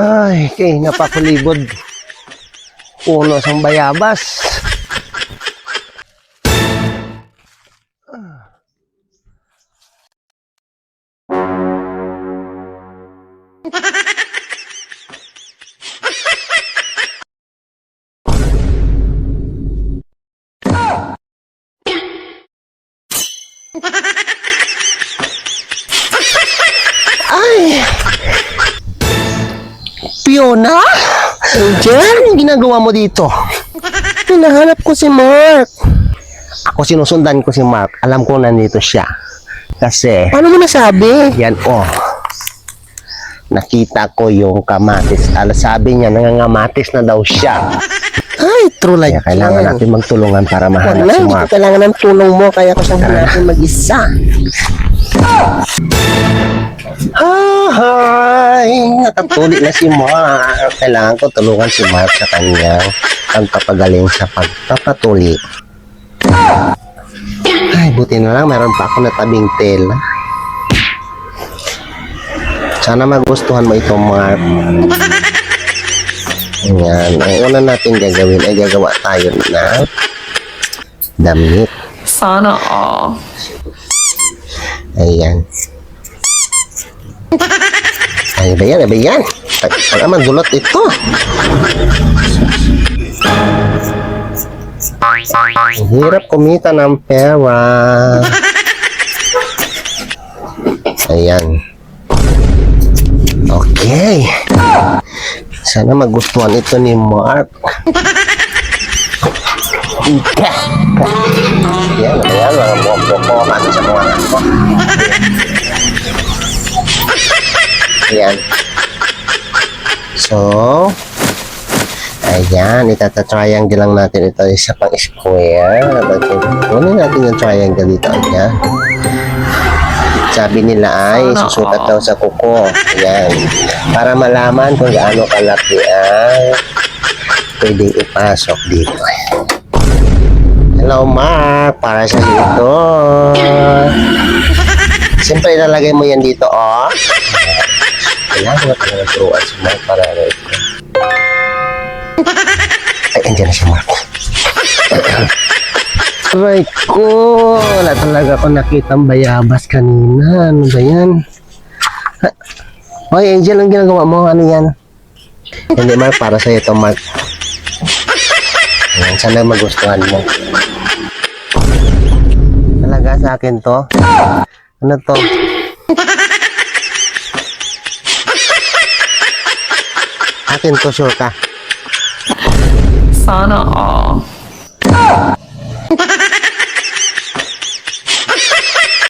Ay, kay napakulibod. Puno sang bayabas. Ay! Fiona? Angel, anong ginagawa mo dito? Hinahanap ko si Mark. Ako sinusundan ko si Mark. Alam ko nandito siya. Kasi... Paano mo nasabi? Yan, oh. Nakita ko yung kamatis. Sabi niya, nangangamatis na daw siya. Ay, true like kaya kailangan natin magtulungan para mahanap si Mark. Kailangan ng tulong mo, kaya ko siyang hanapin mag-isa. Hi! Nakatuli na si Mark. Kailangan ko tulungan si Mark sa kanyang pagpapagaling sa pagpapatuli. Ay, buti na lang. Meron pa ako na tabing tela. Sana magustuhan mo ito, Mark. Ayan. Ang una natin gagawin ay gagawa tayo ng damit. Sana all. Ayan. Ay, ba yan? Ay, ba yan? Ay, mandulot ito. Ang hirap kumita ng pera. Ayan. Okay. Sana magustuhan ito ni Mark. Yan, ayan. Mga buhok-buhok ko natin sa mga ko. Ayan. So, ayan, itata-triangle lang natin ito isa pang square. Kunin natin yung triangle dito. Ayan. Sabi nila ay susukat daw sa kuko. Ayan. Para malaman kung gaano kalaki ay pwedeng ipasok dito. Hello, Mark. Para sa dito. Siyempre, ilalagay mo yan dito, oh. Kailangan ko talaga turuan si Mark para ito. Ay, andyan na si Mark. Aray ko, wala talaga ako nakitang bayabas kanina. Ano ba yan? Hoy, Angel, ang ginagawa mo? Ano yan? Hindi, Mark, para sa ito, Mark. Ayan, sana magustuhan mo. Talaga sa akin to? Ano to? Akin to, sure ka? Sana all.